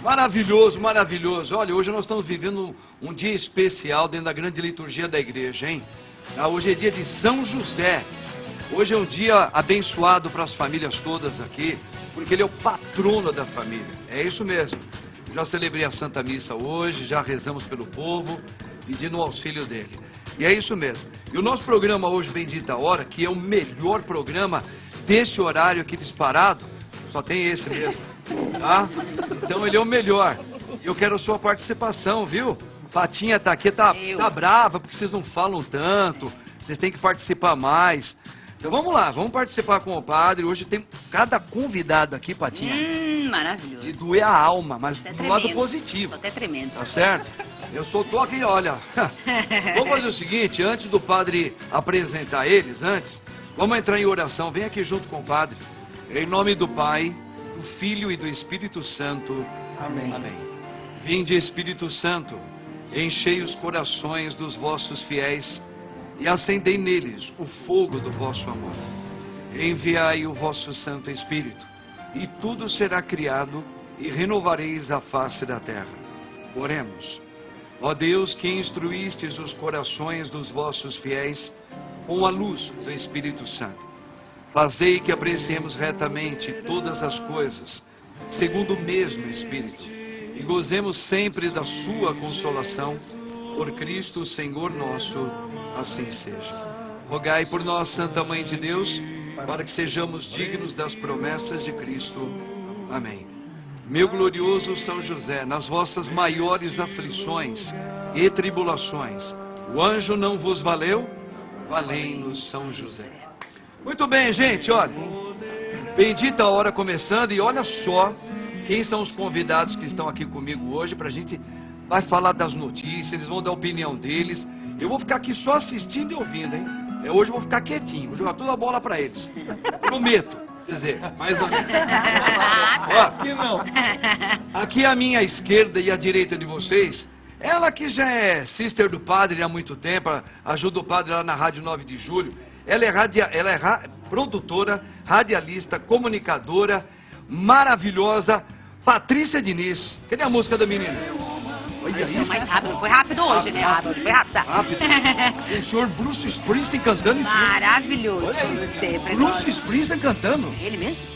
Maravilhoso, maravilhoso. Olha, hoje nós estamos vivendo um dia especial dentro da grande liturgia da igreja, hein? Hoje é dia de São José. Hoje é um dia abençoado para as famílias todas aqui, porque ele é o patrono da família. É isso mesmo. Já celebrei a Santa Missa hoje, já rezamos pelo povo, pedindo o auxílio dele. E é isso mesmo. E o nosso programa hoje, Bendita Hora, que é o melhor programa desse horário aqui disparado, só tem esse mesmo, tá? Então ele é o melhor. E eu quero a sua participação, viu? Patinha tá aqui, tá brava, porque vocês não falam tanto, vocês têm que participar mais. Então vamos lá, vamos participar com o padre. Hoje tem cada convidado aqui, Patinha. Maravilhoso. De doer a alma, mas Até do tremendo. lado positivo. Tô até tremendo. Tá certo? Eu sou toque e olha. Vamos fazer o seguinte, antes do padre apresentar eles, vamos entrar em oração. Vem aqui junto com o padre. Em nome do Pai, do Filho e do Espírito Santo. Amém. Amém. Vinde, Espírito Santo, enchei os corações dos vossos fiéis e acendei neles o fogo do vosso amor. Enviai o vosso Santo Espírito, e tudo será criado, e renovareis a face da terra. Oremos. Ó Deus, que instruístes os corações dos vossos fiéis com a luz do Espírito Santo, fazei que apreciemos retamente todas as coisas, segundo o mesmo Espírito, e gozemos sempre da sua consolação, por Cristo Senhor nosso, assim seja. Rogai por nós, Santa Mãe de Deus, para que sejamos dignos das promessas de Cristo. Amém. Meu glorioso São José, nas vossas maiores aflições e tribulações, o anjo não vos valeu? Valei-nos, São José. Muito bem, gente, olha, bendita hora começando, e olha só quem são os convidados que estão aqui comigo hoje, para a gente vai falar das notícias, eles vão dar a opinião deles. Eu vou ficar aqui só assistindo e ouvindo, hein? Hoje eu vou ficar quietinho, vou jogar toda a bola para eles. Prometo, quer dizer, mais ou menos. Ó, Aqui não. aqui à minha esquerda e à direita de vocês, ela que já é sister do padre há muito tempo, ajuda o padre lá na Rádio 9 de Julho. Ela é produtora, radialista, comunicadora, maravilhosa, Patrícia Diniz. Cadê a música da menina? Olha isso. Mais rápido, foi rápido hoje, né? Foi rápido. Rápido. O senhor Bruce Springsteen cantando em fundo. Maravilhoso. Olha aí. Você, Bruce Springsteen cantando. Ele mesmo?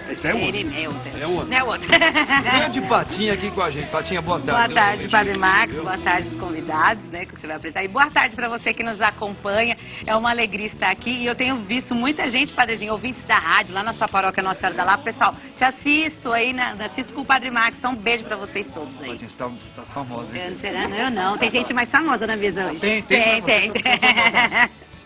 Esse é o outro. Ele é outro. É outro. Não é outro. Grande Patinha aqui com a gente. Patinha, boa tarde. Boa Deus tarde, abençoe Padre você, Max. viu? Boa tarde, os convidados, né, que você vai apresentar. E boa tarde para você que nos acompanha. É uma alegria estar aqui. E eu tenho visto muita gente, Padrezinho, ouvintes da rádio, lá na sua paróquia Nossa Senhora da Lapa. Pessoal, te assisto aí, assisto com o Padre Max. Então, um beijo para vocês todos aí. Patinha, você tá famosa, hein? Será? Não, eu não. Tem gente mais famosa na mesa hoje. Tem. Tem.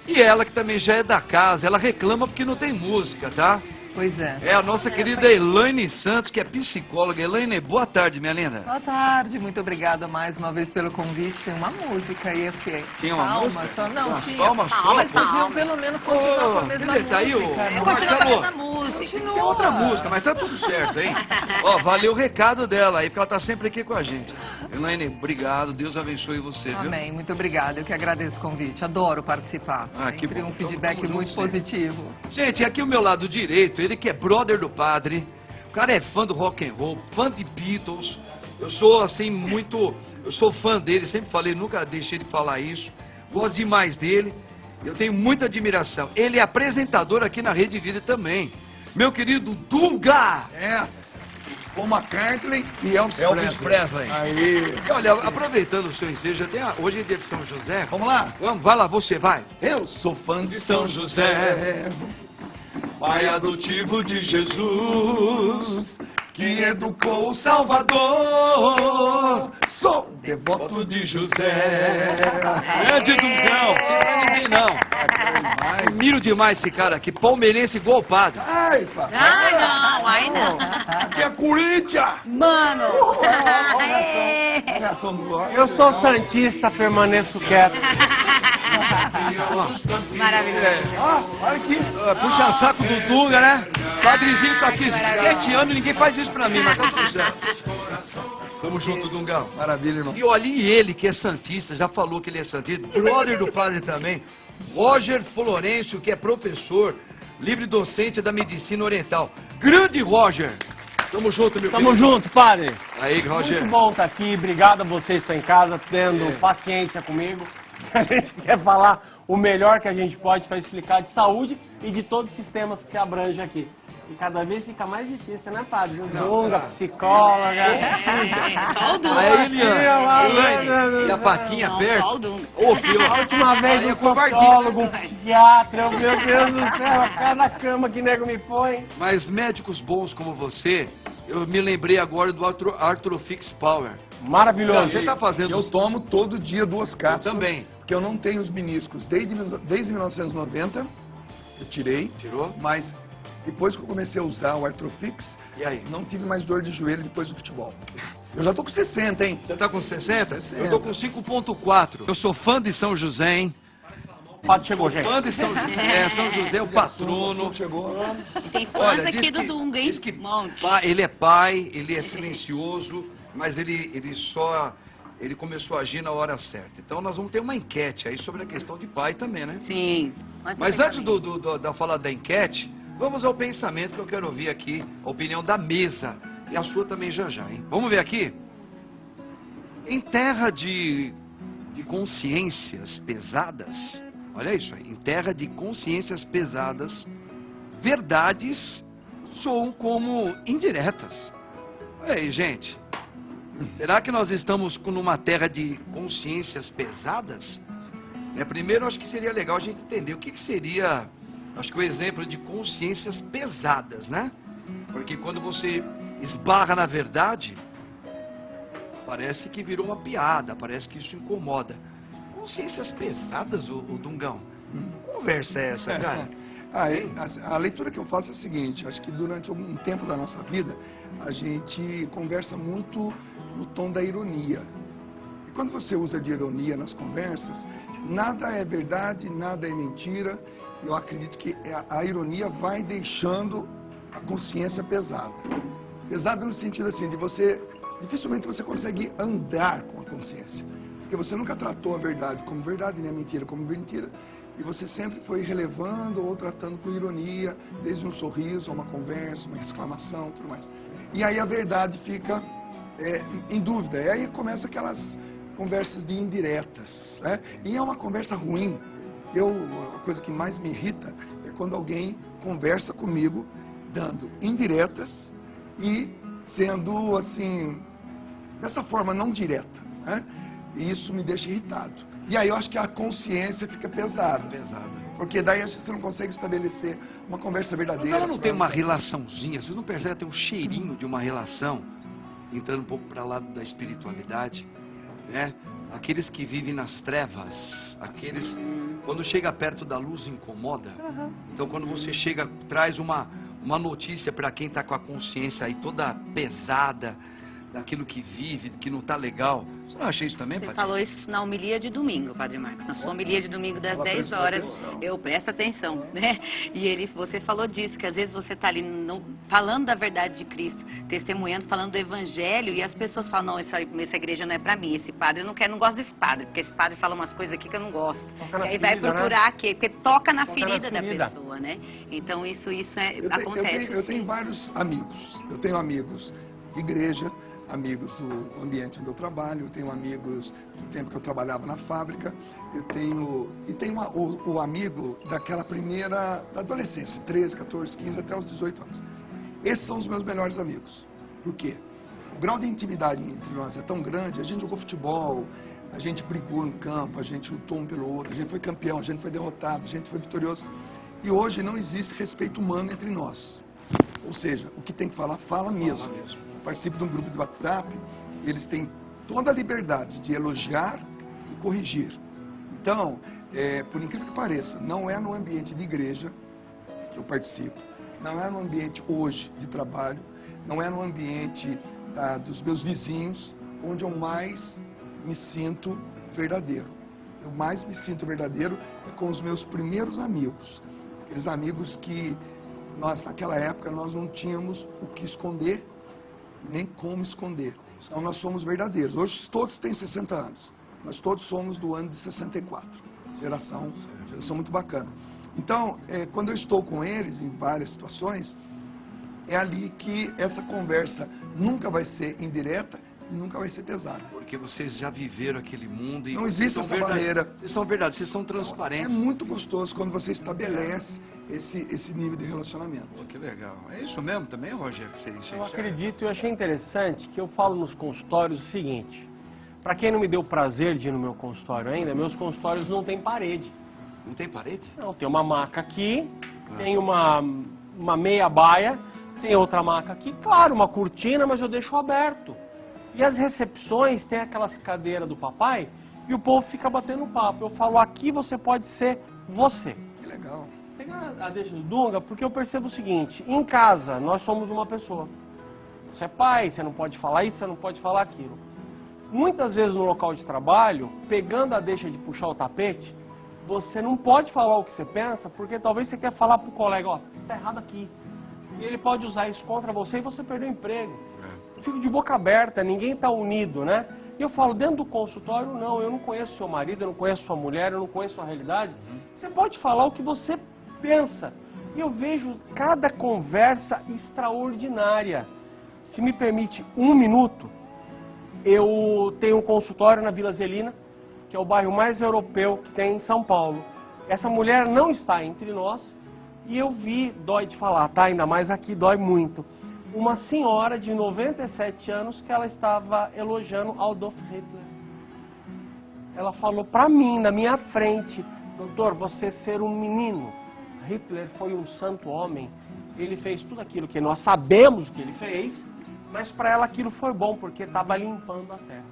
E ela que também já é da casa, ela reclama porque não tem música, tá? Pois é. É a nossa querida Elaine Santos, que é psicóloga. Elaine, boa tarde, minha linda. Boa tarde, muito obrigada mais uma vez pelo convite. Tem uma música aí, é porque... Tinha uma palmas, música? Só, não, Umas tinha. palmas só? Mas podiam palmas. pelo menos continuar com a mesma música. Tá aí o né? Continua com a mesma Marcelo. música. Tem outra música, mas tá tudo certo, hein? Ó, valeu o recado dela aí, porque ela tá sempre aqui com a gente. Elaine, obrigado, Deus abençoe você, viu? Amém, muito obrigada. Eu que agradeço o convite. Adoro participar. Ah, que Sempre bom. um feedback Tamo junto muito sempre. positivo. Gente, aqui ao meu lado direito, ele que é brother do padre, o cara é fã do rock and roll, fã de Beatles. Eu sou assim eu sou fã dele, sempre falei, nunca deixei de falar isso. Gosto demais dele. Eu tenho muita admiração. Ele é apresentador aqui na Rede Vida também. Meu querido Dunga! Yes. Paul McCartney e Elvis Elvis Presley. Presley. Aí. E olha, aproveitando o seu ensejo, hoje é dia de São José. Vamos lá? Vamos, vai lá, você vai. Eu sou fã de São José, Pai adotivo de Jesus, que educou o Salvador. Sou devoto voto de José. Grande Dungão, não é ninguém não. demais. Admiro demais esse cara aqui, palmeirense igual o padre. Ai, papai. Ai, não, ai, não. Aqui é Corinthians. Mano! A reação do Glória. Eu sou santista, permaneço quieto. Maravilhoso. Olha aqui. Puxa saco do Dunga, né? Padrezinho tá aqui 7 anos e ninguém faz isso pra mim, mas tá tudo certo. Tamo junto, Dungão. Maravilha, irmão. E olha, e ele que é santista, já falou que ele é santista, brother do padre também, Roger Florencio, que é professor, livre docente da medicina oriental. Grande Roger! Tamo junto, meu Tamo querido. junto, padre. Aí, Roger. Muito bom estar aqui. Obrigado a vocês que estão em casa, tendo paciência comigo. A gente quer falar o melhor que a gente pode para explicar de saúde e de todos os sistemas que se abrange aqui. E cada vez fica mais difícil, né, padre? Dunga, psicóloga. Só o Dunga. Aí, Eliane. E a patinha Não, perto. só o Dunga. Ô, filho. A última vez Aí um é covardia. sociólogo, um psiquiatra, meu Deus do céu, cada cama que nego me põe. Mas médicos bons como você, eu me lembrei agora do Artrofix Power. Maravilhoso. Você tá fazendo... Eu tomo todo dia 2 cápsulas. também. Porque eu não tenho os meniscos desde 1990. Eu tirei. Tirou? Mas depois que eu comecei a usar o Artrofix, E aí? não tive mais dor de joelho depois do futebol. Eu já tô com 60, hein? Você tá com 60? 60. Eu tô com 5.4. Eu sou fã de São José, hein? O padre chegou, gente. Fã de São José. São José é o patrono. Chegou. E tem fãs Olha, aqui diz do que, Dunga, hein? diz que Monte. ele é pai, ele é silencioso, mas ele começou a agir na hora certa. Então nós vamos ter uma enquete aí sobre a questão de pai também, né? Sim. Mas antes da fala da enquete, vamos ao pensamento que eu quero ouvir aqui, a opinião da mesa. E a sua também já, hein? Vamos ver aqui? Em terra de consciências pesadas, olha isso aí, em terra de consciências pesadas, verdades soam como indiretas. Olha aí, gente. Será que nós estamos numa terra de consciências pesadas? Primeiro, acho que seria legal a gente entender o que seria, acho que o exemplo de consciências pesadas, né? Porque quando você esbarra na verdade, parece que virou uma piada, parece que isso incomoda. Consciências pesadas, o Dungão? Que conversa é essa, cara? A leitura que eu faço é a seguinte, acho que durante um tempo da nossa vida, a gente conversa muito no tom da ironia. E quando você usa de ironia nas conversas, nada é verdade, nada é mentira. Eu acredito que a ironia vai deixando a consciência pesada. Pesada no sentido assim, de você, dificilmente você consegue andar com a consciência. Porque você nunca tratou a verdade como verdade, nem a mentira como mentira. E você sempre foi relevando ou tratando com ironia, desde um sorriso, uma conversa, uma exclamação, tudo mais. E aí a verdade fica em dúvida. E aí começa aquelas conversas de indiretas, né? E é uma conversa ruim. A coisa que mais me irrita é quando alguém conversa comigo, dando indiretas e sendo assim, dessa forma não direta, né? E isso me deixa irritado. E aí eu acho que a consciência fica pesada. Porque daí você não consegue estabelecer uma conversa verdadeira. Mas ela não tem uma relaçãozinha, vocês não percebem, tem um cheirinho de uma relação, entrando um pouco para lá da espiritualidade, né? Aqueles que vivem nas trevas, aqueles, quando chega perto da luz, incomoda. Então quando você chega, traz uma notícia para quem está com a consciência aí toda pesada, daquilo que vive, que não está legal. Você não acha isso também, Você Paty? falou isso na homilia de domingo, Padre Marcos. Na sua homilia de domingo das Ela 10 prestou horas. atenção. Eu presto atenção, né? E você falou disso, que às vezes você está ali falando da verdade de Cristo, testemunhando, falando do Evangelho, e as pessoas falam, não, essa igreja não é para mim, esse padre, eu não gosto desse padre, porque esse padre fala umas coisas aqui que eu não gosto. Toca na E aí vai ferida, procurar aqui, porque toca na Toca ferida na da ferida. pessoa, né? Então isso acontece. Eu tenho sim. vários amigos. Eu tenho amigos de igreja, amigos do ambiente onde eu trabalho, eu tenho amigos do tempo que eu trabalhava na fábrica, eu tenho o amigo daquela primeira da adolescência, 13, 14, 15 até os 18 anos. Esses são os meus melhores amigos. Por quê? O grau de intimidade entre nós é tão grande, a gente jogou futebol, a gente brigou no campo, a gente lutou um pelo outro, a gente foi campeão, a gente foi derrotado, a gente foi vitorioso. E hoje não existe respeito humano entre nós. Ou seja, o que tem que falar, fala mesmo. Participo de um grupo de WhatsApp, eles têm toda a liberdade de elogiar e corrigir. Então, por incrível que pareça, não é no ambiente de igreja que eu participo, não é no ambiente hoje de trabalho, não é no ambiente dos meus vizinhos, onde eu mais me sinto verdadeiro. Eu mais me sinto verdadeiro com os meus primeiros amigos, aqueles amigos que nós, naquela época, nós não tínhamos o que esconder, nem como esconder. Então nós somos verdadeiros. Hoje todos têm 60 anos. Nós todos somos do ano de 64. Geração muito bacana. Então, quando eu estou com eles em várias situações, é ali que essa conversa nunca vai ser indireta, nunca vai ser pesada. Porque vocês já viveram aquele mundo e Não vocês existe são essa verdade- barreira. Vocês são verdade, vocês são É transparentes. muito gostoso quando você estabelece esse nível de relacionamento. Pô, que legal. É isso mesmo também, Rogério, que você enxerga? Eu acredito, eu achei interessante que eu falo nos consultórios o seguinte. Para quem não me deu o prazer de ir no meu consultório ainda, meus consultórios não têm parede. Não tem parede? Não, tem uma maca aqui, tem uma meia baia, tem outra maca aqui, claro, uma cortina, mas eu deixo aberto. E as recepções tem aquelas cadeiras do papai e o povo fica batendo papo. Eu falo, aqui você pode ser você. Que legal. Pegar a deixa do Dunga, porque eu percebo o seguinte, em casa nós somos uma pessoa. Você é pai, você não pode falar isso, você não pode falar aquilo. Muitas vezes no local de trabalho, pegando a deixa de puxar o tapete, você não pode falar o que você pensa, porque talvez você quer falar pro colega, ó, tá errado aqui. E ele pode usar isso contra você e você perder o emprego. Eu fico de boca aberta, ninguém tá unido, né? E eu falo, dentro do consultório, não, eu não conheço seu marido, eu não conheço sua mulher, eu não conheço sua realidade. Você pode falar o que você pensa. E eu vejo cada conversa extraordinária. Se me permite um minuto, eu tenho um consultório na Vila Zelina, que é o bairro mais europeu que tem em São Paulo. Essa mulher não está entre nós e eu vi, dói de falar, tá? Ainda mais aqui, dói muito. Uma senhora de 97 anos que ela estava elogiando Adolf Hitler. Ela falou pra mim, na minha frente, doutor, você ser um menino. Hitler foi um santo homem. Ele fez tudo aquilo que nós sabemos que ele fez, mas para ela aquilo foi bom, porque estava limpando a terra.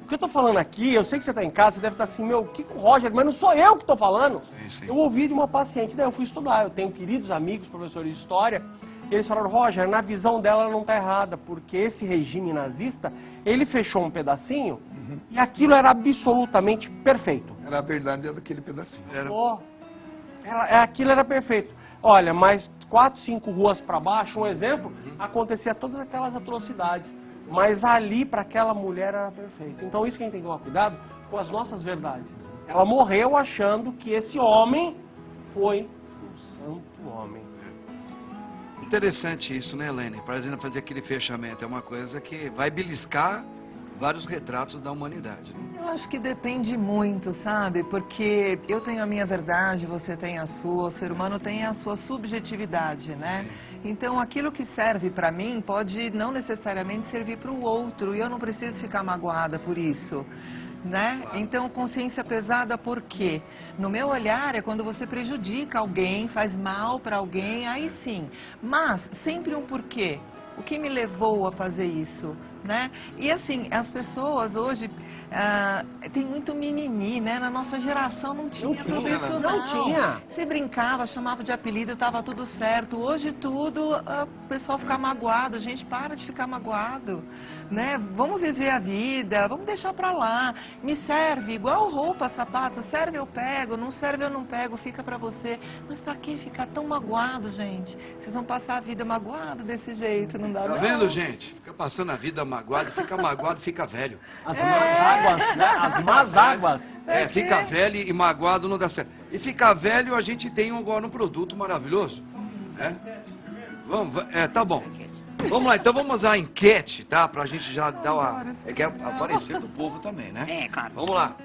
O que eu estou falando aqui, eu sei que você está em casa, você deve estar assim, meu, que Roger, mas não sou eu que estou falando. Sim. Eu ouvi de uma paciente, daí eu fui estudar, eu tenho queridos amigos, professores de história, e eles falaram, Roger, na visão dela ela não está errada, porque esse regime nazista, ele fechou um pedacinho, e aquilo era absolutamente perfeito. Era a verdade daquele pedacinho. Pô, aquilo era perfeito. Olha, mas 4, 5 ruas para baixo, um exemplo, acontecia todas aquelas atrocidades. Mas ali, para aquela mulher, era perfeito. Então, isso que a gente tem que tomar cuidado com as nossas verdades. Ela morreu achando que esse homem foi um santo homem. Interessante isso, né, Helene? Para a gente fazer aquele fechamento. É uma coisa que vai beliscar vários retratos da humanidade. Né? Eu acho que depende muito, sabe? Porque eu tenho a minha verdade, você tem a sua, o ser humano tem a sua subjetividade, né? Sim. Então, aquilo que serve para mim pode não necessariamente servir para o outro, e eu não preciso ficar magoada por isso. Né? Claro. Então, consciência pesada por quê? No meu olhar é quando você prejudica alguém, faz mal para alguém, aí sim. Mas sempre um porquê. O que me levou a fazer isso, né? E assim, as pessoas hoje tem muito mimimi, né? Na nossa geração não tinha tudo isso, não tinha. Você brincava, chamava de apelido, estava tudo certo. Hoje tudo, o pessoal fica magoado. Gente, para de ficar magoado, né? Vamos viver a vida, vamos deixar pra lá. Me serve, igual roupa, sapato, serve eu pego, não serve eu não pego, fica pra você. Mas pra que ficar tão magoado, gente? Vocês vão passar a vida magoado desse jeito, não dá Tá não. vendo, gente? Fica passando a vida magoado, fica velho. As más águas, né? As más águas. Fica velho e magoado não dá certo. E ficar velho, a gente tem agora um produto maravilhoso. Vamos, tá bom. Vamos lá, então vamos à enquete, tá? Pra gente já dar uma... quer aparecer do povo também, né? É, claro. Vamos lá.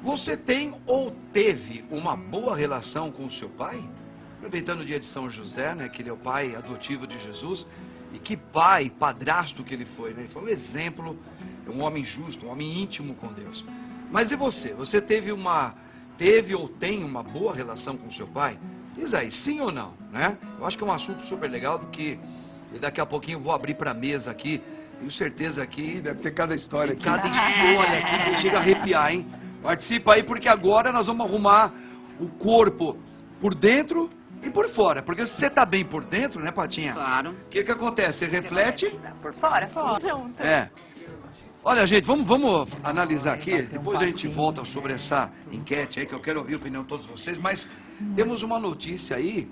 Você tem ou teve uma boa relação com o seu pai? Aproveitando o dia de São José, né? Que ele é o pai adotivo de Jesus. E que pai, padrasto que ele foi, né? Ele foi um exemplo, um homem justo, um homem íntimo com Deus. Mas e você? Você teve ou tem uma boa relação com o seu pai? Diz aí, sim ou não, né? Eu acho que é um assunto super legal, porque daqui a pouquinho eu vou abrir para a mesa aqui. Tenho certeza que Deve ter cada história aqui. cada história aqui que chega a arrepiar, hein? Participa aí, porque agora nós vamos arrumar o corpo por dentro e por fora. Porque se você tá bem por dentro, né, Patinha? Claro. O que acontece? Você reflete. Por fora. Junto. Olha, gente, vamos analisar aqui. Depois a gente volta sobre essa enquete aí, que eu quero ouvir a opinião de todos vocês. Mas temos uma notícia aí.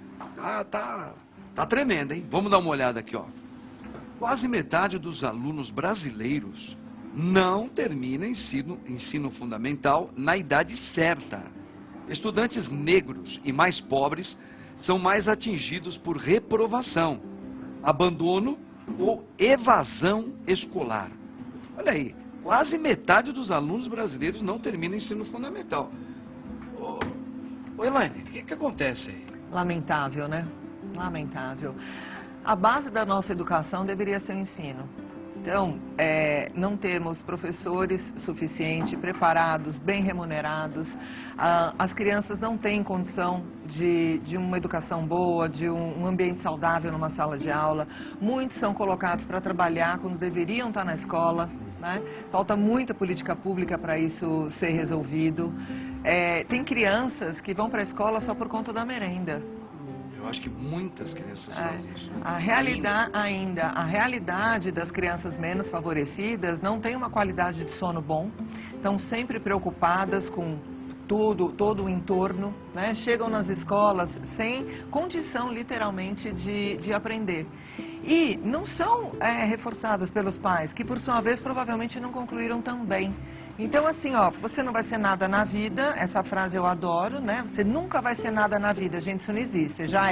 Tá tremenda, hein? Vamos dar uma olhada aqui, ó. Quase metade dos alunos brasileiros não termina ensino fundamental na idade certa. Estudantes negros e mais pobres são mais atingidos por reprovação. abandono ou evasão escolar. Olha aí, quase metade dos alunos brasileiros não termina o ensino fundamental. Ô Elaine, o que acontece aí? Lamentável, né? Lamentável. A base da nossa educação deveria ser o ensino. Então, não temos professores suficientes, preparados, bem remunerados. As crianças não têm condição de uma educação boa, de um ambiente saudável numa sala de aula. Muitos são colocados para trabalhar quando deveriam estar na escola, né? Falta muita política pública para isso ser resolvido. Tem crianças que vão para a escola só por conta da merenda. Eu acho que muitas crianças fazem isso. A realidade das crianças menos favorecidas não tem uma qualidade de sono bom, estão sempre preocupadas com todo o entorno, né? Chegam nas escolas sem condição, literalmente, de aprender. E não são reforçadas pelos pais, que por sua vez provavelmente não concluíram também. Então, assim, você não vai ser nada na vida, essa frase eu adoro, né? Você nunca vai ser nada na vida, gente, isso não existe. Você já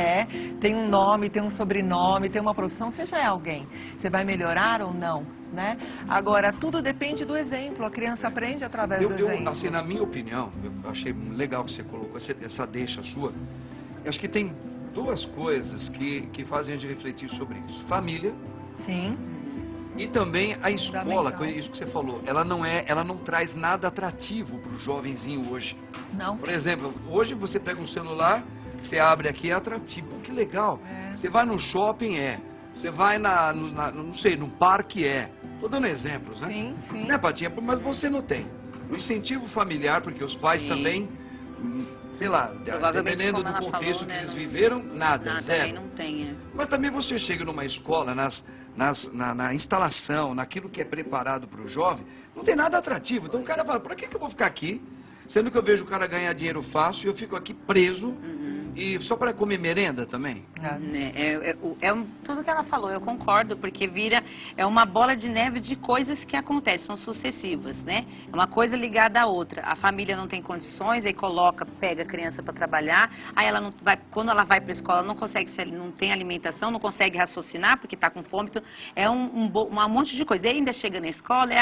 tem um nome, tem um sobrenome, tem uma profissão, você já é alguém. Você vai melhorar ou não, né? Agora, tudo depende do exemplo, a criança aprende através do exemplo. Assim, na minha opinião, eu achei legal que você colocou essa deixa sua. Eu acho que tem duas coisas que fazem a gente refletir sobre isso. Família. Sim. E também a escola, isso que você falou, ela não traz nada atrativo para o jovenzinho hoje. Não. Por exemplo, hoje você pega um celular, você abre aqui, é atrativo. Que legal. Você vai no shopping, Você vai não sei, num parque, Tô dando exemplos, né? Sim, sim. Né, Patinha? Mas você não tem. O incentivo familiar, porque os pais também, sei lá, dependendo do contexto que eles viveram, nada, zero. Não tem, Mas também você chega numa escola, na instalação, naquilo que é preparado para o jovem, não tem nada atrativo. Então o cara fala, por que eu vou ficar aqui? Sendo que eu vejo o cara ganhar dinheiro fácil e eu fico aqui preso. E só para comer merenda também? Tudo que ela falou, eu concordo, porque é uma bola de neve de coisas que acontecem, são sucessivas, né? É uma coisa ligada à outra. A família não tem condições, aí pega a criança para trabalhar, aí ela não vai, quando ela vai para a escola, não tem alimentação, não consegue raciocinar porque está com fome, então é um monte de coisa. E ainda chega na escola,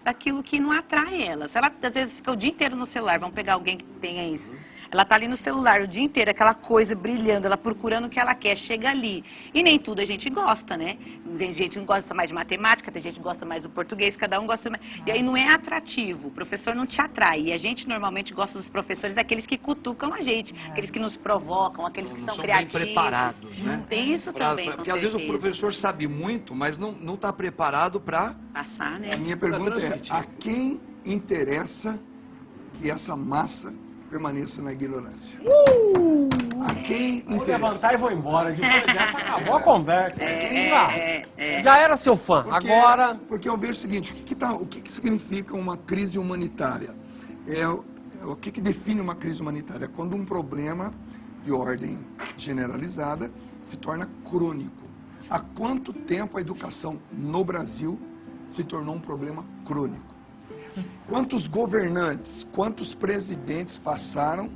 aquilo que não atrai ela. Se ela às vezes fica o dia inteiro no celular, vamos pegar alguém que tenha isso. Ela está ali no celular o dia inteiro, aquela coisa brilhando, ela procurando o que ela quer, chega ali. E nem tudo a gente gosta, né? Tem gente que gosta mais de matemática, tem gente que gosta mais do português, cada um gosta mais. E aí não é atrativo, o professor não te atrai. E a gente normalmente gosta dos professores, aqueles que cutucam a gente, aqueles que nos provocam, aqueles que são criativos. Bem preparados, né? Tem isso também, porque às vezes o professor sabe muito, mas não está preparado para passar, né? A minha pergunta a quem interessa que essa massa permaneça na ignorância? A quem interessa? Vou levantar e vou embora. Depois dessa acabou a conversa. Já era seu fã, agora... Porque eu vejo o seguinte, o que significa uma crise humanitária? O que define uma crise humanitária? É quando um problema de ordem generalizada se torna crônico. Há quanto tempo a educação no Brasil se tornou um problema crônico? Quantos governantes, quantos presidentes passaram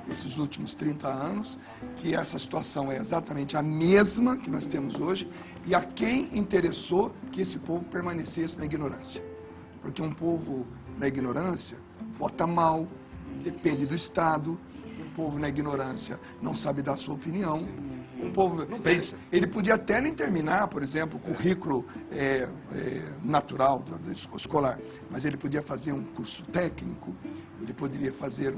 esses últimos 30 anos que essa situação é exatamente a mesma que nós temos hoje e a quem interessou que esse povo permanecesse na ignorância? Porque um povo na ignorância vota mal, depende do Estado, um povo na ignorância não sabe dar sua opinião. Um povo não pensa. Ele podia até nem terminar, por exemplo, o currículo natural do escolar, mas ele podia fazer um curso técnico, ele poderia fazer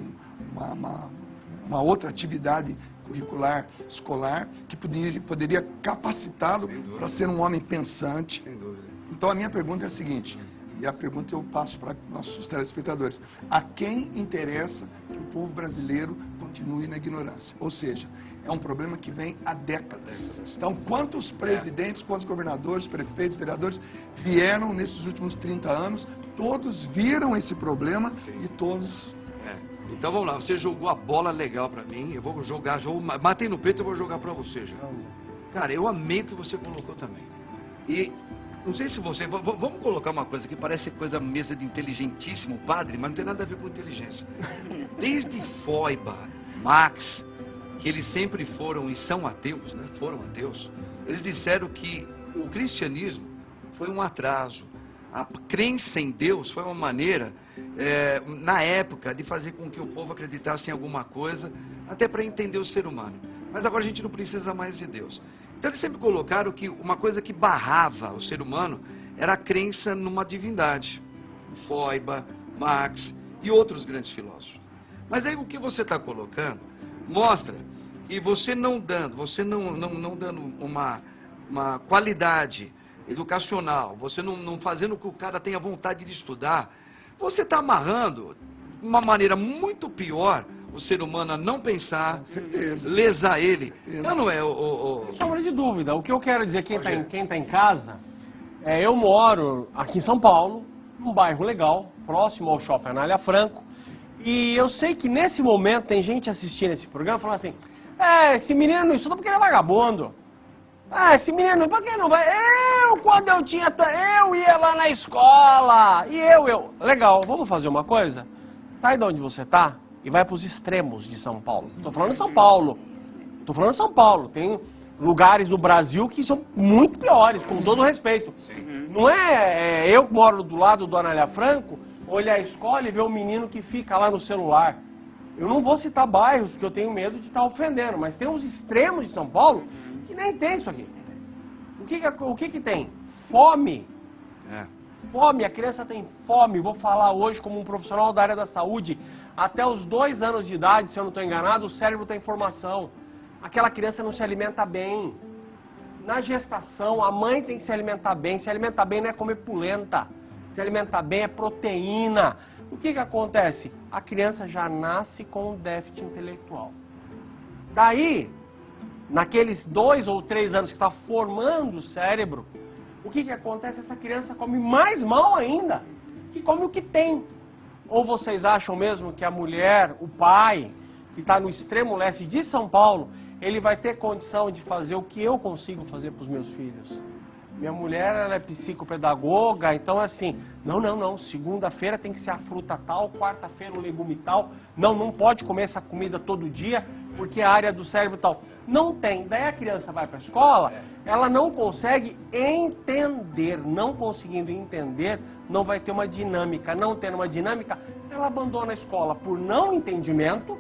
uma outra atividade curricular escolar que poderia capacitá-lo para ser um homem pensante. Sem dúvida. Então a minha pergunta é a seguinte, e a pergunta eu passo para nossos telespectadores: a quem interessa que o povo brasileiro continue na ignorância? Ou seja, é um problema que vem há décadas. Então, quantos presidentes, quantos governadores, prefeitos, vereadores vieram nesses últimos 30 anos? Todos viram esse problema e todos... Então vamos lá, você jogou a bola legal pra mim, eu vou jogar, matei no peito, eu vou jogar pra você já. Cara, eu amei o que você colocou também. E não sei se você... Vamos colocar uma coisa que parece coisa mesa de inteligentíssimo padre, mas não tem nada a ver com inteligência. Desde Feuerbach, Marx, que eles sempre foram e são ateus, né? Foram ateus. Eles disseram que o cristianismo foi um atraso. A crença em Deus foi uma maneira, na época, de fazer com que o povo acreditasse em alguma coisa, até para entender o ser humano. Mas agora a gente não precisa mais de Deus. Então eles sempre colocaram que uma coisa que barrava o ser humano era a crença numa divindade. Feuerbach, Marx e outros grandes filósofos. Mas aí o que você está colocando mostra que você não dando uma qualidade educacional, você não fazendo com que o cara tenha vontade de estudar, você está amarrando de uma maneira muito pior o ser humano a não pensar, Com certeza. lesar ele. Com certeza. Não é Sem sombra de dúvida. O que eu quero dizer, quem tá em casa, eu moro aqui em São Paulo, num bairro legal, próximo ao Shopping Anália Franco, e eu sei que nesse momento tem gente assistindo esse programa falando assim, esse menino não estuda porque ele é vagabundo. Esse menino, por que não vai? Quando eu tinha, eu ia lá na escola, e eu. Legal, vamos fazer uma coisa? Sai de onde você tá e vai para os extremos de São Paulo. Tô falando de São Paulo. Tem lugares no Brasil que são muito piores, com todo respeito. Não é eu que moro do lado do Anália Franco, olhar a escola e ver um menino que fica lá no celular. Eu não vou citar bairros, porque eu tenho medo de estar ofendendo, mas tem uns extremos de São Paulo que nem tem isso aqui. O que tem? Fome. Fome, a criança tem fome. Vou falar hoje como um profissional da área da saúde. Até os 2 anos de idade, se eu não estou enganado, o cérebro tem formação. Aquela criança não se alimenta bem. Na gestação, a mãe tem que se alimentar bem. Se alimentar bem não é comer polenta. Se alimentar bem é proteína. O que acontece? A criança já nasce com um déficit intelectual. Daí, naqueles 2 ou 3 anos que está formando o cérebro, o que acontece? Essa criança come mais mal ainda, que come o que tem. Ou vocês acham mesmo que a mulher, o pai, que está no extremo leste de São Paulo, ele vai ter condição de fazer o que eu consigo fazer para os meus filhos? Minha mulher, ela é psicopedagoga, então assim, não, segunda-feira tem que ser a fruta tal, quarta-feira o legume tal, não pode comer essa comida todo dia, porque a área do cérebro tal. Não tem. Daí a criança vai para a escola, ela não consegue entender, não conseguindo entender, não vai ter uma dinâmica, não tendo uma dinâmica, ela abandona a escola por não entendimento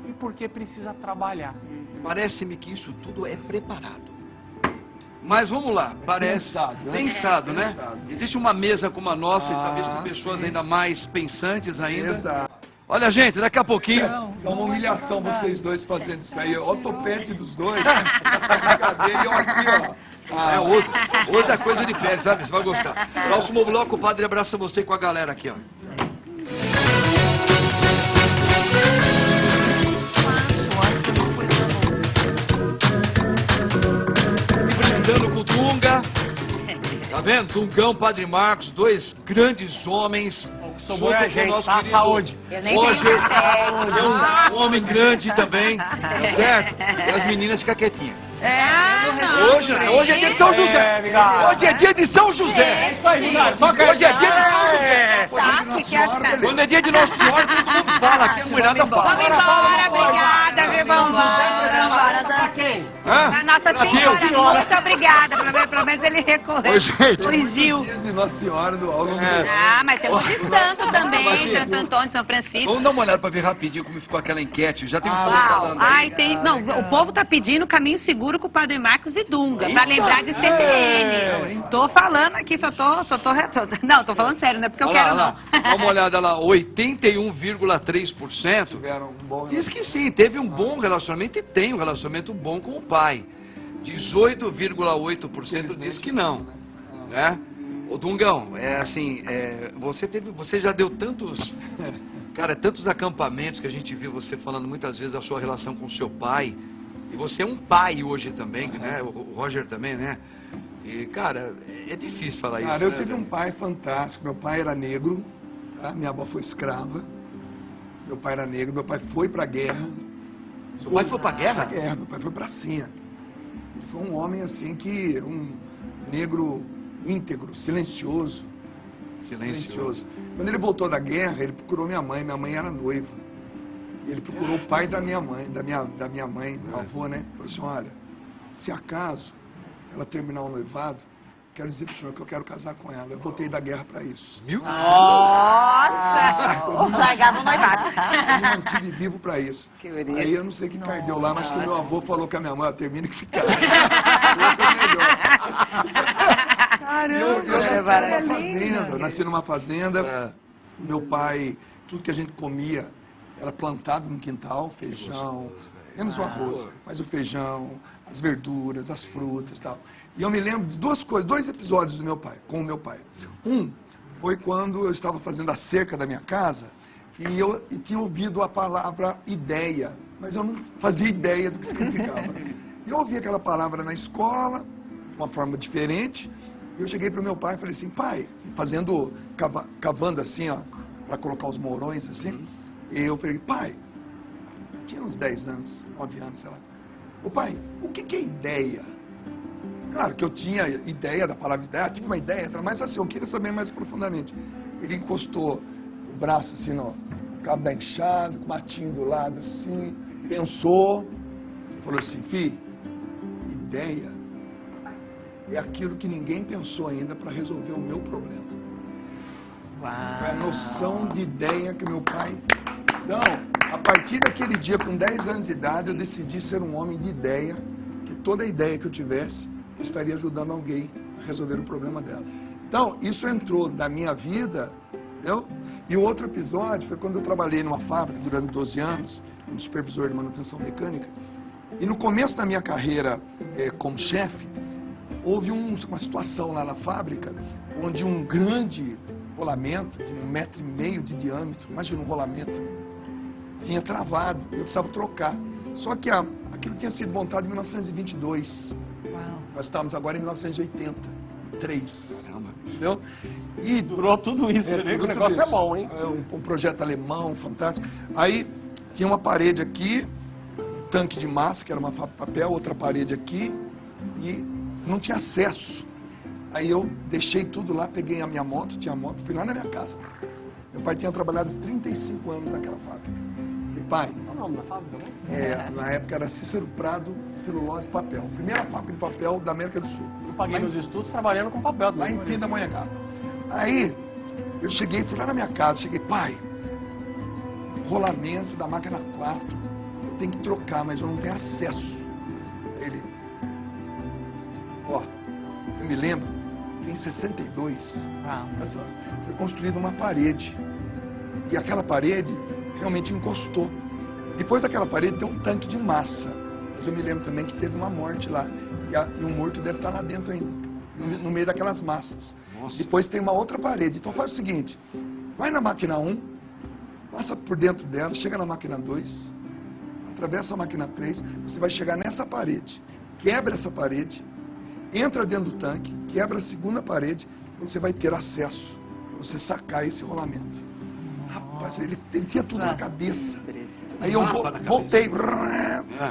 e porque precisa trabalhar. Parece-me que isso tudo é preparado. Mas vamos lá, parece pensado, né? Pensado. Existe uma mesa como a nossa, e talvez com pessoas sim. ainda mais pensantes ainda. Exato. Olha, gente, daqui a pouquinho. É uma humilhação vocês dois fazendo isso aí. Olha o topete dos dois. Brincadeira. E eu aqui, ó. Hoje é coisa de pé, sabe? Você vai gostar. Próximo bloco, o padre abraça você com a galera aqui, ó. Brindando com o Dunga. Tá vendo? Dungão, Padre Marcos, 2 grandes homens. Sobrou a gente, tá? Saúde. Eu nem Hoje tenho café. é um homem grande também, tá certo? E as meninas ficam quietinhas. Hoje é dia de São José. Hoje é dia de São José. Isso aí, Hoje é dia de São José. Poder de Nossa Senhora, beleza. Quando é dia de Nossa Senhora, todo mundo fala. Aqui a mulherada fala. Vamos embora, obrigada, viu? Vamos embora. Pra quem? Hã? Nossa Pra Deus. Senhora, muito obrigada. Pelo menos ele recorreu. Oi, gente. Fugiu. Dias de Nossa Senhora ao longo do Mas tem um de santo também, Matias. Santo Antônio, São Francisco. Vamos dar uma olhada pra ver rapidinho como ficou aquela enquete. Já tem um povo Uau. falando aí. Ai, tem. Não, o povo tá pedindo caminho seguro com o Padre Marcos e Dunga, pra lembrar de CPN. Tô falando aqui, só tô. Não, tô falando sério, não é porque eu quero, não. Dá uma olhada lá, 81,3%. tiveram um bom Diz que sim, teve um bom relacionamento e tem um relacionamento bom com o pai. 18,8% diz que não, né? Ô Dungão, você já deu tantos, cara, tantos acampamentos que a gente viu você falando muitas vezes da sua relação com o seu pai. E você é um pai hoje também, né? O Roger também, né? E, cara, é difícil falar isso. Cara, eu né, tive velho? um pai fantástico. Meu pai era negro, tá? Minha avó foi escrava. Meu pai era negro, meu pai foi pra guerra. Seu pai foi pra guerra? Meu pai foi pra Sinha. Ele foi um homem assim que, um negro íntegro, silencioso. Silencioso. Quando ele voltou da guerra, ele procurou minha mãe era noiva. Ele procurou o pai da minha mãe, da minha mãe, meu avô, né? Falou assim, olha, se acaso ela terminar o noivado, quero dizer para o senhor que eu quero casar com ela. Eu voltei da guerra para isso. Nossa! Largava o noivado. Eu me mantive vivo para isso. Que bonito. Aí eu não sei o que perdeu lá, mas que o meu avô falou com a minha mãe, termina que se casa. Eu nasci numa fazenda. Meu pai, tudo que a gente comia era plantado no quintal, feijão, menos o arroz, mas o feijão, as verduras, as frutas e tal. E eu me lembro de duas coisas, 2 episódios do meu pai, com o meu pai. Um foi quando eu estava fazendo a cerca da minha casa e eu tinha ouvido a palavra ideia, mas eu não fazia ideia do que significava. E eu ouvi aquela palavra na escola, de uma forma diferente, e eu cheguei para o meu pai e falei assim, pai, cavando assim, ó, para colocar os mourões assim, e eu falei, pai, tinha uns 10 anos, 9 anos, sei lá. Ô pai, o que é ideia? Claro que eu tinha ideia da palavra ideia, tinha uma ideia, mas assim, eu queria saber mais profundamente. Ele encostou o braço assim no cabo da enxada, com o matinho do lado assim, pensou, e falou assim, filho, ideia é aquilo que ninguém pensou ainda para resolver o meu problema. Foi a noção de ideia que meu pai... Então, a partir daquele dia, com 10 anos de idade, eu decidi ser um homem de ideia, que toda ideia que eu tivesse, eu estaria ajudando alguém a resolver o problema dela. Então, isso entrou na minha vida, entendeu? E o outro episódio foi quando eu trabalhei numa fábrica durante 12 anos, como supervisor de manutenção mecânica, e no começo da minha carreira como chefe, houve uma situação lá na fábrica, onde um grande rolamento, de 1,5 metro de diâmetro, imagina um rolamento, tinha travado, e eu precisava trocar. Só que aquilo tinha sido montado em 1922. Nós estamos agora em 1983. Entendeu? E durou tudo isso, né? O negócio é bom, hein? É um projeto alemão, fantástico. Aí tinha uma parede aqui, um tanque de massa, que era uma fábrica de papel, outra parede aqui, e não tinha acesso. Aí eu deixei tudo lá, peguei a minha moto, tinha moto, fui lá na minha casa. Meu pai tinha trabalhado 35 anos naquela fábrica. Falei, pai... Qual o nome da fábrica, né? Na época era Cícero Prado, Celulose e Papel. Primeira fábrica de papel da América do Sul. Eu paguei meus estudos trabalhando com papel. Lá em Pindamonhangaba. Aí, eu cheguei, fui lá na minha casa, cheguei, pai, rolamento da máquina 4, eu tenho que trocar, mas eu não tenho acesso. Ele, eu me lembro, em 62, foi construída uma parede, e aquela parede realmente encostou. Depois daquela parede tem um tanque de massa, mas eu me lembro também que teve uma morte lá, e o morto deve estar lá dentro ainda, no meio daquelas massas. Nossa. Depois tem uma outra parede, então faz o seguinte, vai na máquina 1, passa por dentro dela, chega na máquina 2, atravessa a máquina 3, você vai chegar nessa parede, quebra essa parede, entra dentro do tanque, quebra a segunda parede, você vai ter acesso para você sacar esse rolamento. Rapaz, ele tinha tudo na cabeça. Aí eu voltei,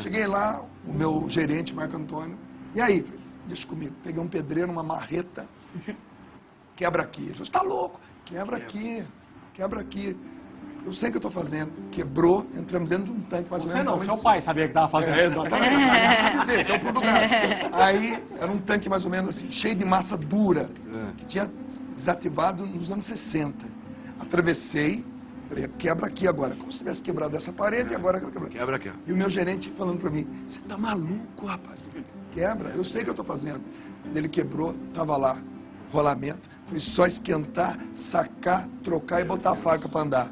cheguei lá, o meu gerente, Marco Antônio, e aí, falei, deixa comigo, peguei um pedreiro, uma marreta, quebra aqui. Ele falou, você está louco? Quebra aqui, quebra aqui. Eu sei o que eu estou fazendo. Quebrou, entramos dentro de um tanque mais ou menos. Você não, seu pai sabia que estava fazendo. Exatamente. Esse é o pulo do gato. Aí, era um tanque mais ou menos assim, cheio de massa dura, que tinha desativado nos anos 60. Atravessei, falei, quebra aqui agora. Como se tivesse quebrado essa parede e agora quebra. Quebra aqui. E o meu gerente falando para mim, você tá maluco, rapaz? Quebra, eu sei o que eu estou fazendo. Quando ele quebrou, estava lá, rolamento. Foi só esquentar, sacar, trocar e botar a faca para andar.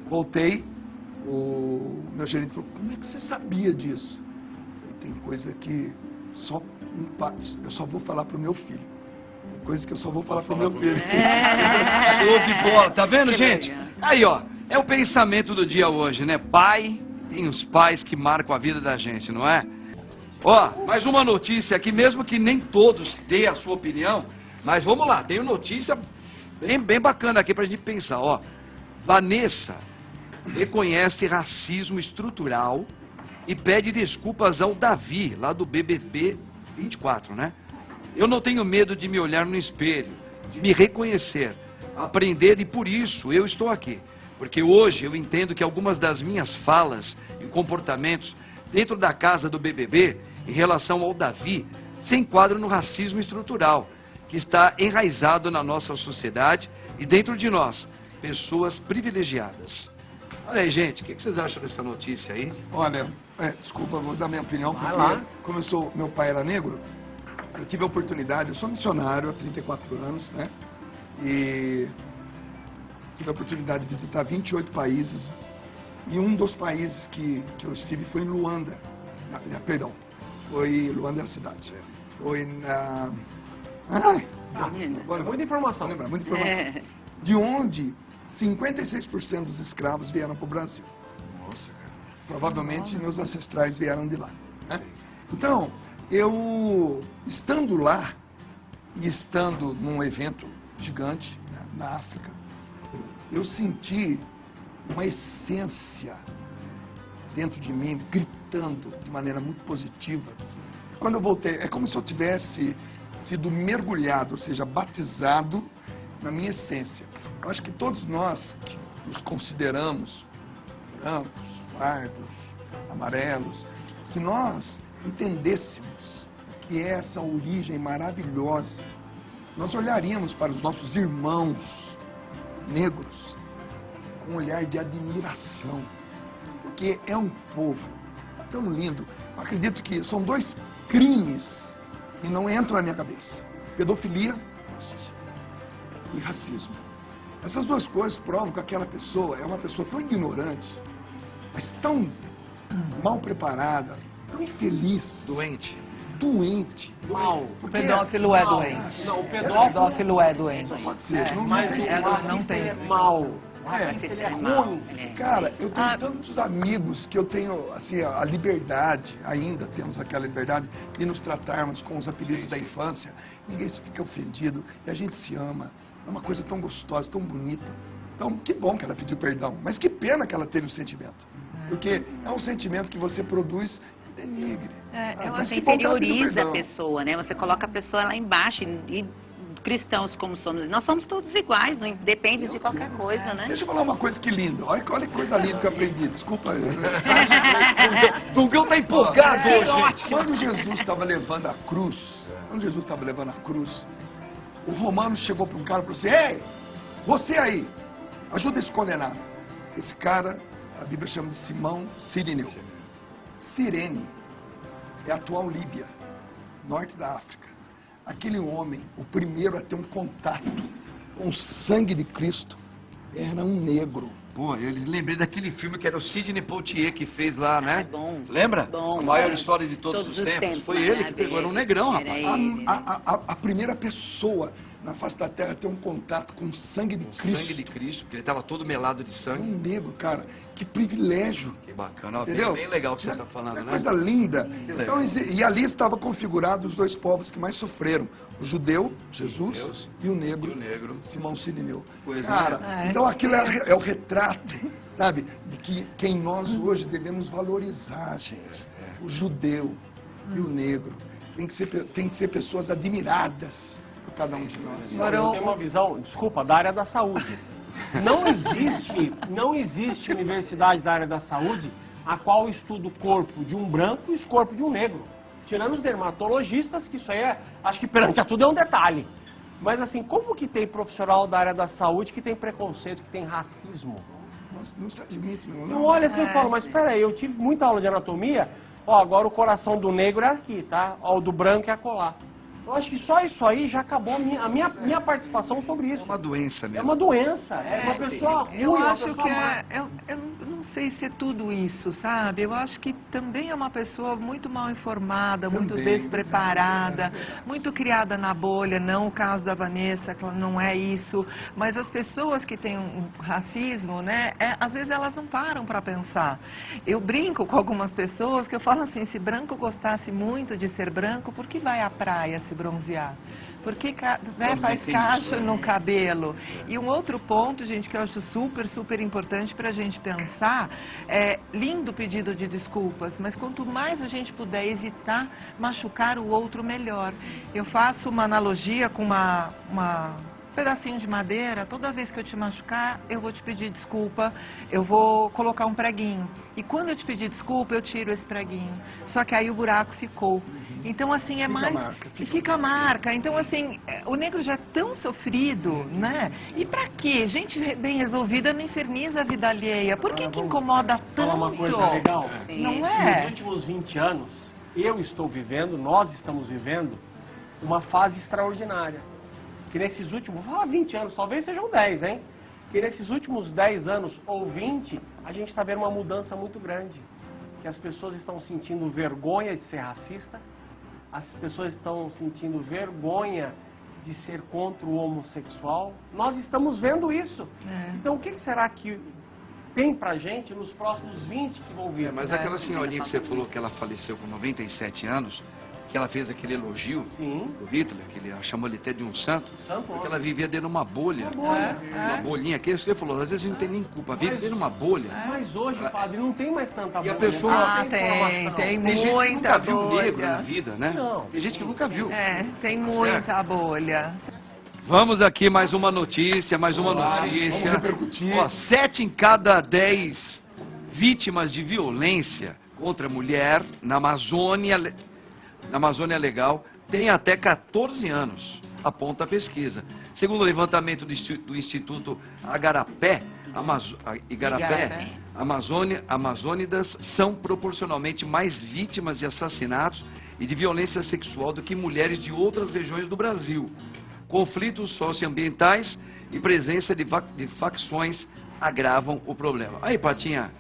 Voltei, o meu gerente falou, como é que você sabia disso? Tem coisa que eu só vou falar para o meu filho. Tem coisa que eu só vou falar para o meu filho. Show de bola, tá vendo, gente? Aí, ó, é o pensamento do dia hoje, né? Pai, tem os pais que marcam a vida da gente, não é? Ó, mais uma notícia aqui, mesmo que nem todos dêem a sua opinião, mas vamos lá, tem uma notícia bem bacana aqui pra gente pensar, ó. Vanessa reconhece racismo estrutural e pede desculpas ao Davi, lá do BBB 24, né? Eu não tenho medo de me olhar no espelho, de me reconhecer, aprender, e por isso eu estou aqui. Porque hoje eu entendo que algumas das minhas falas e comportamentos dentro da casa do BBB em relação ao Davi se enquadram no racismo estrutural, que está enraizado na nossa sociedade e dentro de nós, pessoas privilegiadas. Olha aí, gente, o que vocês acham dessa notícia aí? Olha, desculpa, vou dar minha opinião, Vai porque lá. como meu pai era negro, eu tive a oportunidade, eu sou missionário há 34 anos, né? E tive a oportunidade de visitar 28 países. E um dos países que eu estive foi em Luanda. Perdão, foi Luanda é a cidade. Foi na... Ai, agora, Muita informação. vou lembrar, muita informação. De onde 56% dos escravos vieram para o Brasil. Nossa, cara. Provavelmente meus ancestrais vieram de lá. Né? Então, eu estando lá e estando num evento gigante, né, na África, eu senti uma essência dentro de mim, gritando de maneira muito positiva. Quando eu voltei, é como se eu tivesse sido mergulhado, ou seja, batizado na minha essência. Eu acho que todos nós que nos consideramos brancos, pardos, amarelos, se nós entendêssemos que é essa origem maravilhosa, nós olharíamos para os nossos irmãos negros com um olhar de admiração, porque é um povo tão lindo. Eu acredito que são dois crimes que não entram na minha cabeça: pedofilia e racismo. Essas duas coisas provam que aquela pessoa é uma pessoa tão ignorante, mas tão mal preparada, tão infeliz, doente. Mal. O pedófilo é Mal. doente. Não, o O pedófilo pedófilo é doente. Pode ser, não mas tem o explicação. racista não tem ele é explicação. mal. O É. racista ele é Mal. ruim. Cara, eu tenho tantos amigos que eu tenho, assim, a liberdade, ainda temos aquela liberdade de nos tratarmos com os apelidos da infância. Ninguém se fica ofendido e a gente se ama. É uma coisa tão gostosa, tão bonita. Então, que bom que ela pediu perdão, mas que pena que ela teve o sentimento. Porque é um sentimento que você produz e denigre. Eu Mas acho que que bom que ela pediu interioriza a perdão. pessoa, né? Você coloca a pessoa lá embaixo e cristãos como somos, nós somos todos iguais, não depende de qualquer coisa, né? Deixa eu falar uma coisa que linda. Olha que coisa linda que eu aprendi. Desculpa. Dungão tá empolgado Que hoje. ótimo. Quando Jesus estava levando a cruz, o romano chegou para um cara e falou assim: ei, você aí, ajuda esse condenado. Esse cara, a Bíblia chama de Simão Cirineu. Cirene é a atual Líbia, norte da África. Aquele homem, o primeiro a ter um contato com o sangue de Cristo, era um negro. Pô, eu lembrei daquele filme que era o Sidney Poitier que fez lá, né? bom. Lembra? Bom. A maior história de todos os tempos. Foi ele que pegou, era um negrão, Era rapaz. ele, né? A primeira pessoa na face da terra a ter um contato com o sangue de O Cristo. sangue de Cristo, porque ele estava todo melado de Foi sangue. um negro, cara. Que privilégio. Que bacana, ó, Entendeu? bem legal o que você está falando, É né? coisa linda. legal. Então, e ali estava configurado os dois povos que mais sofreram: o judeu, Jesus, Deus, e o negro, e o negro. Simão Cirineu. Pois Cara, é. então aquilo é o retrato, sabe, de que quem nós hoje devemos valorizar, gente. O judeu e o negro. Tem que ser pessoas admiradas por cada um de nós. Agora, Eu tenho uma visão, desculpa, da área da saúde. Não existe universidade da área da saúde a qual estuda o corpo de um branco e o corpo de um negro. Tirando os dermatologistas, que isso aí acho que perante a tudo é um detalhe. Mas assim, como que tem profissional da área da saúde que tem preconceito, que tem racismo? Não se admite, meu Não olha assim e fala, mas peraí, eu tive muita aula de anatomia, ó, agora o coração do negro é aqui, tá? Ó, o do branco é acolá. Eu acho que só isso aí já acabou a minha participação sobre isso. É uma doença É mesmo. uma doença, é uma pessoa ruim, Eu uma acho pessoa que má. eu não sei se é tudo isso, sabe? Eu acho que também é uma pessoa muito mal informada, muito Também, despreparada, muito criada na bolha. Não o caso da Vanessa, que não é isso. Mas as pessoas que têm um racismo, né? Às vezes elas não param para pensar. Eu brinco com algumas pessoas que eu falo assim: se branco gostasse muito de ser branco, por que vai à praia se bronzear? Porque né, faz tem cacho isso, no cabelo. E um outro ponto, gente, que eu acho super, super importante para a gente pensar, é lindo o pedido de desculpas, mas quanto mais a gente puder evitar machucar o outro, melhor. Eu faço uma analogia com uma pedacinho de madeira, toda vez que eu te machucar, eu vou te pedir desculpa, eu vou colocar um preguinho. E quando eu te pedir desculpa, eu tiro esse preguinho. Só que aí o buraco ficou. Então, assim, é Fica a mais... marca, Fica a marca. Então, assim, o negro já é tão sofrido, né? E pra quê? Gente bem resolvida não inferniza a vida alheia. Por que incomoda tanto? Falar uma coisa legal. Sim, Não sim. Nos é? últimos 20 anos, eu estou vivendo, nós estamos vivendo uma fase extraordinária. Que nesses últimos, vou falar 20 anos, talvez sejam 10, hein? Que nesses últimos 10 anos ou 20, a gente está vendo uma mudança muito grande. Que as pessoas estão sentindo vergonha de ser racista, as pessoas estão sentindo vergonha de ser contra o homossexual. Nós estamos vendo isso. Então, o que será que tem pra gente nos próximos 20 que vão vir? Mas aquela senhorinha que você falou que ela faleceu com 97 anos, que ela fez aquele elogio Sim. do Hitler, que ele chamou ele até de um santo, Santo porque homem. ela vivia dentro de uma bolha. Uma É. bolinha, aquilo que ele falou, às vezes a gente não tem nem culpa, vive dentro de uma bolha. Mas hoje, padre, não tem mais tanta E a bolha, pessoa- só Ah, informação. tem Tem gente que muita nunca viu bolha. negro na vida, né? Não. Tem gente que nunca viu. É, tem muita bolha. Vamos aqui mais uma notícia, notícia. vamos repercutir. Ó, 7 em cada 10 vítimas de violência contra a mulher na Amazônia Legal têm até 14 anos, aponta a pesquisa. Segundo o levantamento do Instituto Igarapé, amazônidas são proporcionalmente mais vítimas de assassinatos e de violência sexual do que mulheres de outras regiões do Brasil. Conflitos socioambientais e presença de facções agravam o problema. Aí, Patinha,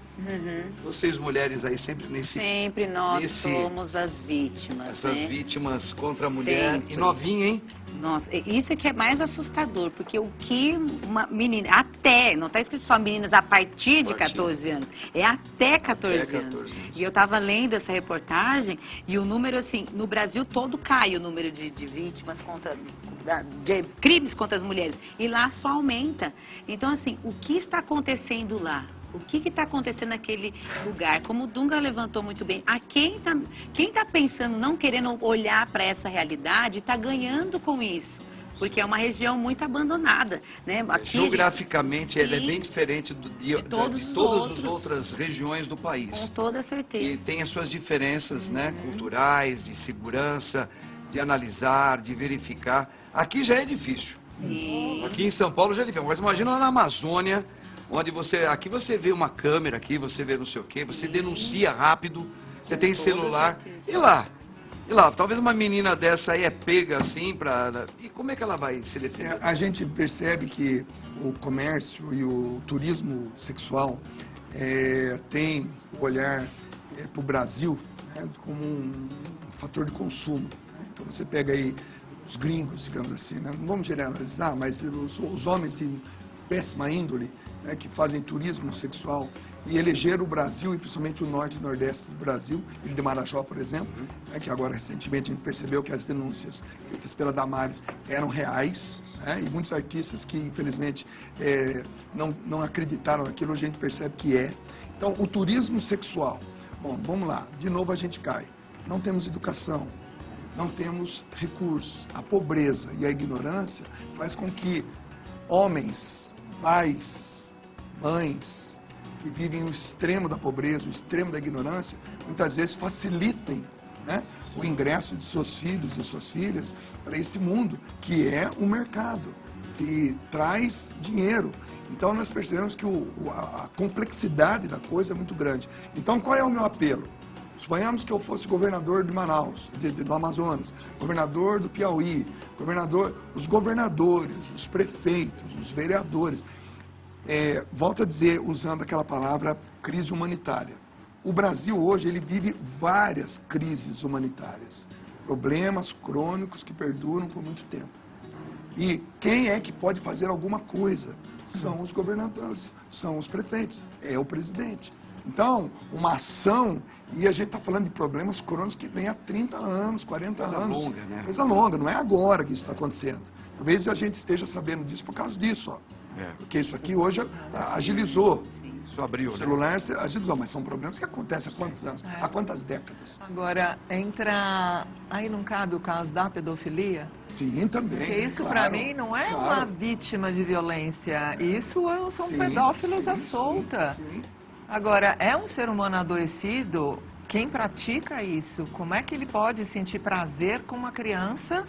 vocês mulheres aí sempre Sempre nós nesse- somos as vítimas, essas né? vítimas contra a mulher. Sempre. E novinha, hein? Nossa, isso é que é mais assustador, porque o que uma menina, até, não está escrito só meninas a partir de 14 anos, é até 14 anos. E eu estava lendo essa reportagem e o número, assim, no Brasil todo cai o número de vítimas de crimes contra as mulheres. E lá só aumenta. Então, assim, o que está acontecendo lá? O que está acontecendo naquele lugar? Como o Dunga levantou muito bem, quem tá pensando, não querendo olhar para essa realidade, está ganhando com isso. Porque é uma região muito abandonada, né? Aqui Geograficamente, ela é Sim. bem diferente de todos os todas as outros. outras regiões do Com país. toda E certeza. tem as suas diferenças, né? Culturais, de segurança, de analisar, de verificar. Aqui já é difícil. Sim. Aqui em São Paulo já é difícil. Mas imagina lá na Amazônia, onde aqui você vê uma câmera, aqui você vê não sei o quê, você denuncia rápido, você tem toda celular. certeza. E lá, talvez uma menina dessa aí é pega assim e como é que ela vai se defender? A gente percebe que o comércio e o turismo sexual tem o olhar para o Brasil, né, como um fator de consumo. Né? Então você pega aí os gringos, digamos assim, né? Não vamos generalizar, mas os homens de péssima índole, né, que fazem turismo sexual e elegeram o Brasil, e principalmente o norte e nordeste do Brasil, Ilha de Marajó, por exemplo, né, que agora recentemente a gente percebeu que as denúncias feitas pela Damares eram reais, né, e muitos artistas que infelizmente não acreditaram naquilo, a gente percebe que é. Então, o turismo sexual, bom, vamos lá, de novo a gente cai. Não temos educação, não temos recursos. A pobreza e a ignorância faz com que homens, pais, mães, que vivem no extremo da pobreza, o extremo da ignorância, muitas vezes facilitem, né, o ingresso de seus filhos e suas filhas para esse mundo, que é um mercado, que traz dinheiro. Então nós percebemos que a complexidade da coisa é muito grande. Então qual é o meu apelo? Suponhamos que eu fosse governador de Manaus, do Amazonas, governador do Piauí, os governadores, os prefeitos, os vereadores. Volto a dizer, usando aquela palavra, crise humanitária. O Brasil hoje, ele vive várias crises humanitárias. Problemas crônicos que perduram por muito tempo. E quem é que pode fazer alguma coisa? São os governadores, são os prefeitos, é o presidente. Então, uma ação, e a gente está falando de problemas crônicos que vem há 30 anos, 40 anos. Longa, né? Coisa longa, não é agora que isso está acontecendo. Talvez a gente esteja sabendo disso por causa disso, ó. Porque isso aqui hoje agilizou. Isso abriu, O né? celular, a gente diz, mas são problemas que acontecem há quantos anos? Há quantas décadas? Agora, aí não cabe o caso da pedofilia? Sim, também. Porque isso, claro, para mim, não é claro. uma vítima de violência. Isso são Sim, pedófilos à sim, solta. sim. Agora, é um ser humano adoecido quem pratica isso. Como é que ele pode sentir prazer com uma criança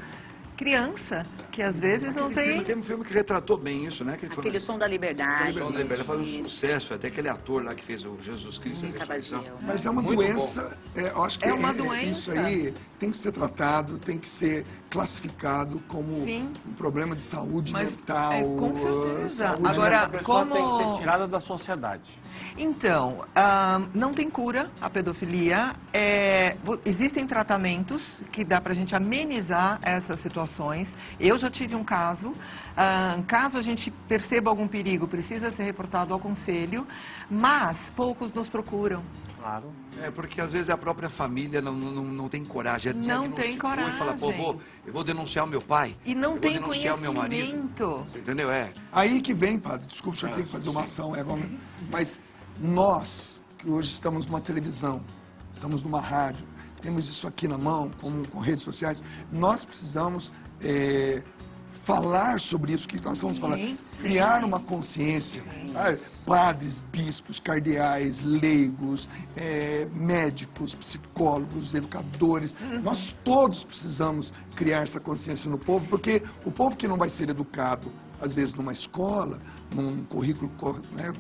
que às vezes não tem... Tem um filme que retratou bem isso, né? Aquele Som da Liberdade. O Som da Liberdade faz um sucesso, até aquele ator lá que fez o Jesus Cristo, a Muita Ressurreição. vazio. Mas é uma Muito doença, eu acho que É uma isso doença. aí tem que ser tratado, tem que ser classificado como Sim. um problema de saúde Mas, mental. com certeza. saúde Agora, Essa pessoa como- tem que ser tirada da sociedade. Então, não tem cura a pedofilia. Existem tratamentos que dá para a gente amenizar essas situações. Eu já tive um caso. Caso a gente perceba algum perigo, precisa ser reportado ao conselho, mas poucos nos procuram. Claro. É, porque às vezes a própria família não tem coragem. Não tem E fala, pô, coragem. eu vou denunciar o meu pai. E não eu tem vou denunciar o meu marido. conhecimento. Você entendeu? É. Aí que vem, padre, desculpa, já tenho que fazer uma ação, mas nós, que hoje estamos numa televisão, estamos numa rádio, temos isso aqui na mão, com redes sociais, nós precisamos falar sobre isso que nós estamos falando, criar uma consciência. Padres, bispos, cardeais, leigos, médicos, psicólogos, educadores, nós todos precisamos criar essa consciência no povo, porque o povo que não vai ser educado, às vezes numa escola, num currículo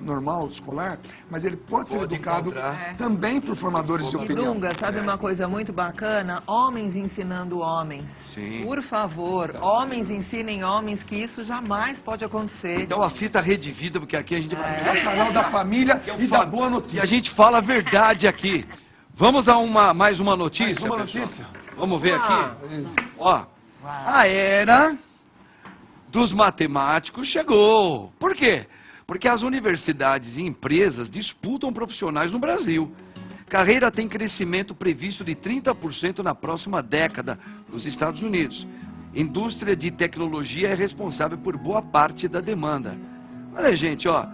normal, escolar, mas ele pode ser educado encontrar. também por formadores de E opinião. Dunga, sabe uma coisa muito bacana? Homens ensinando homens. Sim. Por favor, homens ensinem homens que isso jamais pode acontecer. Então assista a Rede Vida, porque aqui a gente vai... É o canal da família e da boa E a notícia. gente fala a verdade aqui. Vamos a mais uma notícia, Mais uma pessoal? notícia? Vamos ver aqui. Ó, a era dos matemáticos chegou. Por quê? Porque as universidades e empresas disputam profissionais no Brasil. Carreira tem crescimento previsto de 30% na próxima década nos Estados Unidos. Indústria de tecnologia é responsável por boa parte da demanda. Olha, gente, ó.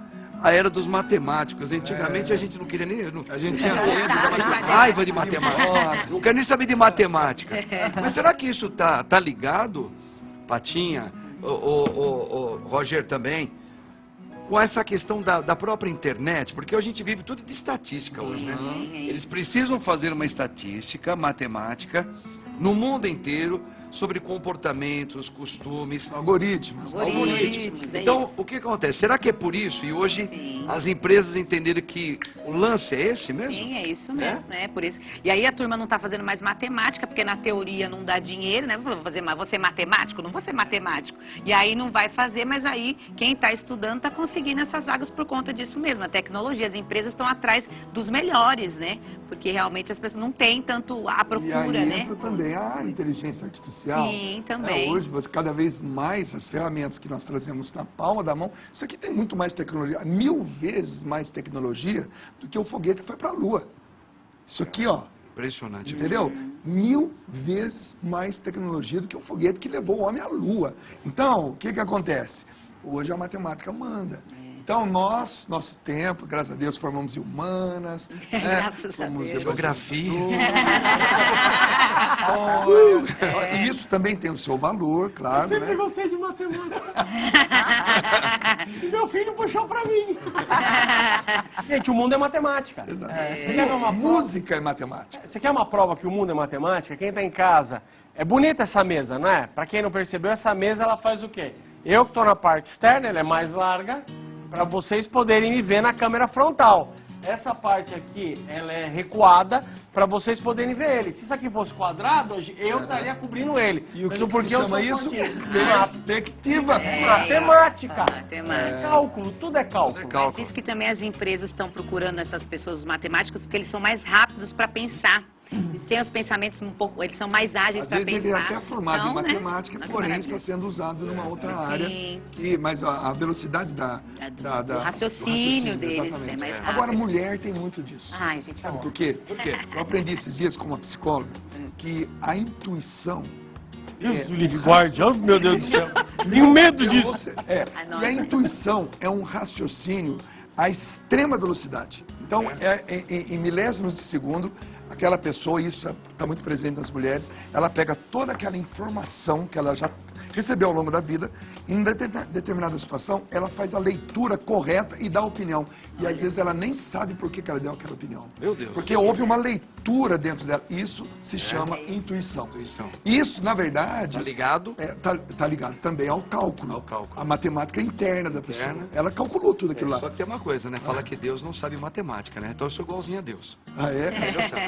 A era dos matemáticos. Antigamente a gente não queria nem... A gente tinha medo da Raiva de matemática. Não quero nem saber de matemática. Mas será que isso tá ligado, Patinha, o Roger também, com essa questão da própria internet? Porque a gente vive tudo de estatística hoje, né? Eles precisam fazer uma estatística matemática no mundo inteiro sobre comportamentos, costumes, algoritmos. Algoritmos, é Então, isso. o que acontece? Será que é por isso? E hoje Sim. as empresas entenderam que o lance é esse mesmo? Sim, é isso mesmo, é por isso. E aí a turma não está fazendo mais matemática, porque na teoria não dá dinheiro, né? Vou ser matemático? Não vou ser matemático. E aí não vai fazer, mas aí quem está estudando está conseguindo essas vagas por conta disso mesmo. A tecnologia, as empresas estão atrás dos melhores, né? Porque realmente as pessoas não têm tanto a E procura, aí né? entra também a inteligência artificial. Sim, também. Hoje, cada vez mais, as ferramentas que nós trazemos na palma da mão, isso aqui tem muito mais tecnologia, 1000 vezes mais tecnologia do que o foguete que foi para a Lua. Isso aqui, ó, Impressionante. entendeu? 1000 vezes mais tecnologia do que o foguete que levou o homem à Lua. Então, o que acontece? Hoje a matemática manda. Então, nosso tempo, graças a Deus, formamos em humanas, né? Graças a Somos Deus. Geografia. história. E isso também tem o seu valor, claro, Sempre né? gostei de matemática. E meu filho puxou pra mim. Gente, o mundo é matemática. Exato. Você quer ver uma prova? Música é matemática. Você quer uma prova que o mundo é matemática? Quem tá em casa... É bonita essa mesa, não é? Pra quem não percebeu, essa mesa ela faz o quê? Eu que tô na parte externa, ela é mais larga, para vocês poderem me ver na câmera frontal. Essa parte aqui, ela é recuada para vocês poderem ver ele. Se isso aqui fosse quadrado, hoje eu estaria cobrindo ele. E o Mas que porque se eu chama sou isso? fortinho. Perspectiva. Matemática. Matemática. É cálculo, tudo é cálculo. Mas diz que também as empresas estão procurando essas pessoas, os matemáticos, porque eles são mais rápidos para pensar. Eles têm os pensamentos um pouco, eles são mais ágeis Às para vezes pensar. ele é até formado em Então, né? matemática, Olha que porém maravilha. está sendo usado numa outra Sim. área. Mas a velocidade Do raciocínio deles exatamente. é mais rápido. Agora, mulher tem muito disso. Ai, gente, Sabe tá por bom. quê? Eu aprendi esses dias com uma psicóloga que a intuição... Deus o livre guarde, oh, meu Deus do céu. Tenho medo disso. E a intuição é um raciocínio a extrema velocidade. Então, em milésimos de segundo, aquela pessoa, isso está muito presente nas mulheres, ela pega toda aquela informação que ela já recebeu ao longo da vida, e em determinada situação, ela faz a leitura correta e dá a opinião. E às vezes ela nem sabe por que ela deu aquela opinião. Meu Deus. Porque houve uma leitura dentro dela. Isso se chama intuição. Isso, na verdade... Tá ligado? Tá ligado também ao cálculo. Ao cálculo. A matemática interna da pessoa. Ela calculou tudo aquilo lá. Só que tem uma coisa, né? Fala que Deus não sabe matemática, né? Então eu sou igualzinho a Deus. Ah, é?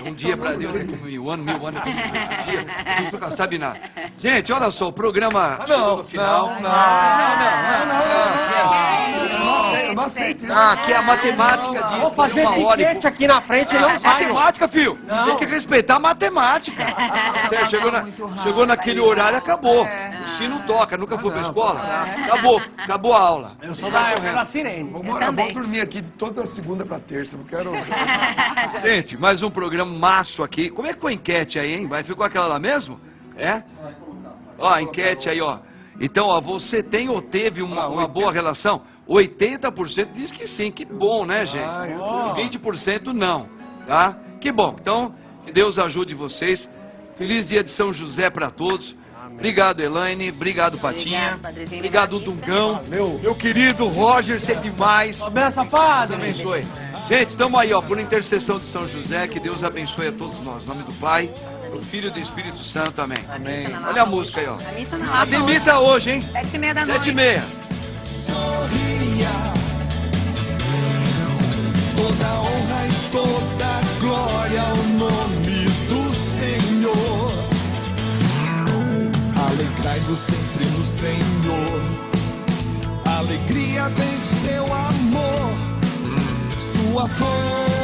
Um dia pra Deus é como 1000 anos, 1000 anos é como um dia. Deus não sabe nada. Gente, olha só, o programa chegou no final. Eu não aceito isso. Ah, que a matemática disso. Vou fazer uma hora piquete aqui na frente e não sai. Matemática, filho. Tem que respeitar a matemática. Certo, chegou naquele horário, acabou. O sino toca, nunca foi pra escola. Acabou a aula. Eu sou da sirene. Vamos dormir aqui toda segunda pra terça. Não quero... Gente, mais um programa maço aqui. Como é que foi a enquete aí, hein? Ficou aquela lá mesmo? É? Ó, a enquete aí, ó. Então, ó, você tem ou teve uma boa relação? 80% diz que sim, que bom, né, gente? E 20% não, tá? Que bom. Então, que Deus ajude vocês. Feliz dia de São José para todos. Obrigado, Elaine. Obrigado, Patinha. Obrigado, Dungão. Meu querido Roger, você é demais. Benção, Padre. Deus abençoe. Gente, estamos aí, ó, por intercessão de São José, que Deus abençoe a todos nós. Em nome do Pai, do Filho e do Espírito Santo. Amém. Olha a música aí, ó. A missa na Tem missa hoje, hein? 7h30 da noite. 7h30. Sorria, toda honra e toda glória ao nome do Senhor. Alegrai-vos sempre no Senhor. Alegria vem de seu amor, sua força.